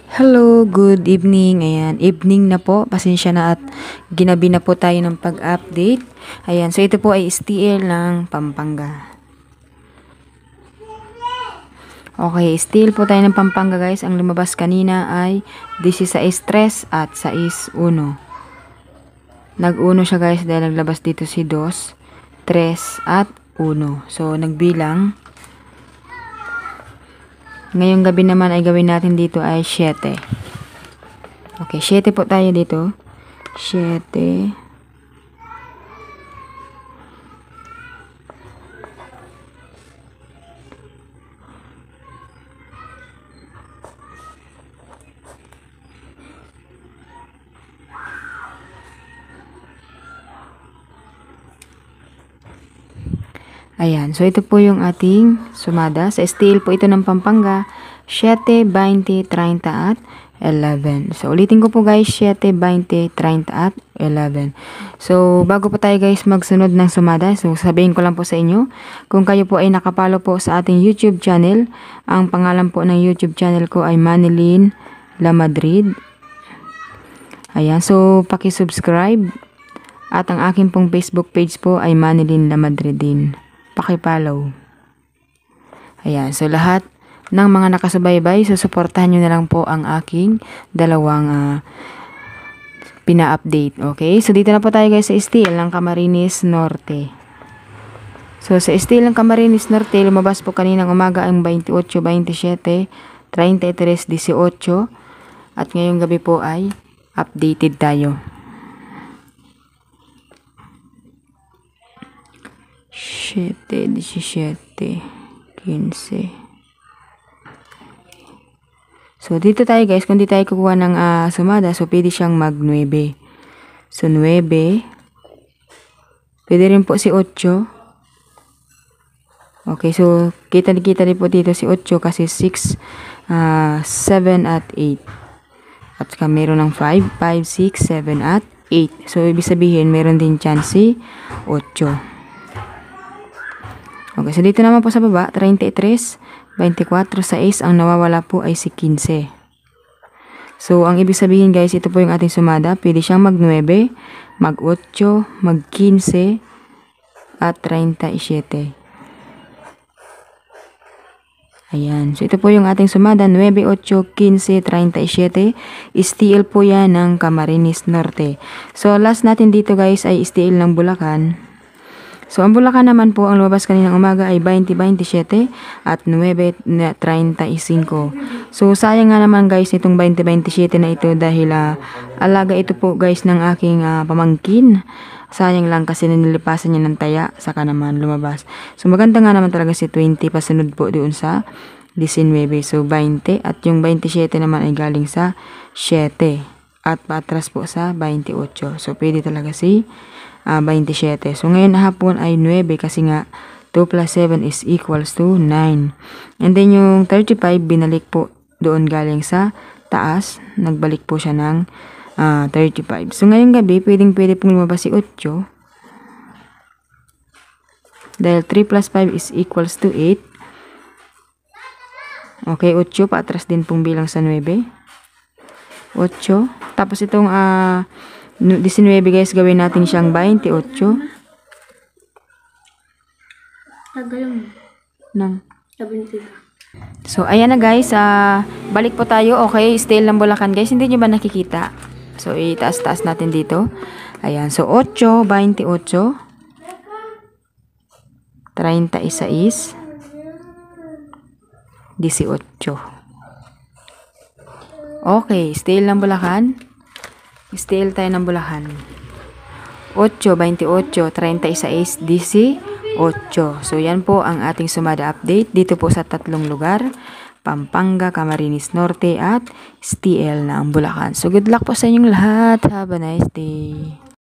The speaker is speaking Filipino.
Hello, good evening. Ayan, evening na po. Pasensya na at ginabi na po tayo ng pag-update. Ayan, so ito po ay STL ng Pampanga. Okay, STL po tayo ng Pampanga guys. Ang lumabas kanina ay 16-3 at 6-1. Nag-1 siya guys dahil naglabas dito si 2, 3 at 1. So, nagbilang. Ngayong gabi naman ay gawin natin dito ay 7. Okay, 7 po tayo dito. 7. Ayan, so ito po yung ating sumada. Sa STL po ito ng Pampanga, 7, 20, 30 at 11. So ulitin ko po guys, 7, 20, 30 at 11. So bago po tayo guys magsunod ng sumada, so sabihin ko lang po sa inyo, kung kayo po ay nakapalo po sa ating YouTube channel, ang pangalan po ng YouTube channel ko ay Manilyn Lamadrid. Ayan, so paki-subscribe at ang akin pong Facebook page po ay Manilyn Lamadrid din. Paki-follow. Ayan, so lahat ng mga nakasubaybay, so suportahan nyo na lang po ang aking dalawang pina-update. Okay, so dito na po tayo guys sa STL ng Camarines Norte. So sa STL ng Camarines Norte, lumabas po kaninang umaga ang 28, 27, 33, 18 at ngayong gabi po ay updated tayo. 7, 17, 15. So, dito tayo guys, kung di tayo kukuha ng sumada, so pwede siyang mag 9. So, 9. Pwede rin po si 8. Okay, so kita rin po dito si 8 kasi 6, 7 at 8. At meron ng 5, 5, 6, 7 at 8. So, ibig sabihin, meron din chance si 8. Okay, so dito naman po sa baba, 33, 24, 6, ang nawawala po ay si 15. So, ang ibig sabihin guys, ito po yung ating sumada. Pwede siyang mag 9, mag 8, mag 15, at 37. Ayan, so ito po yung ating sumada, 9, 8, 15, 37. STL po yan ng Camarines Norte. So, last natin dito guys ay STL ng Bulacan. So, ang Bulacan naman po, ang lumabas kaninang umaga ay 20-27 at 9-35. So, sayang nga naman guys itong 20-27 na ito dahil alaga ito po guys ng aking pamangkin. Sayang lang kasi nilipasan niya ng taya, saka naman lumabas. So, maganda nga naman talaga si 20 pasunod po doon sa 19. So, 20 at yung 27 naman ay galing sa 7 at patras po sa 28. So, pwede talaga si 27. So, ngayon hapon ay 9 kasi nga 2 plus 7 is equals to 9. And then, yung 35, binalik po doon galing sa taas. Nagbalik po siya ng 35. So, ngayong gabi, pwede pong lumabas si 8. Dahil 3 plus 5 is equals to 8. Okay, 8. Paatras din pong bilang sa 9. 8. Tapos itong 19 guys, gawin natin siyang 28. So, ayan na guys. Balik po tayo. Okay, STL ng Bulacan guys. Hindi nyo ba nakikita? So, itaas-taas natin dito. Ayan. So, 8, 28. 36. 18. Okay, STL ng Bulacan. STL tayo ng Bulacan. 8, 28, 36, 18. So, yan po ang ating sumada update dito po sa tatlong lugar. Pampanga, Camarines Norte at STL ng Bulacan. So, good luck po sa inyong lahat. Have a nice day.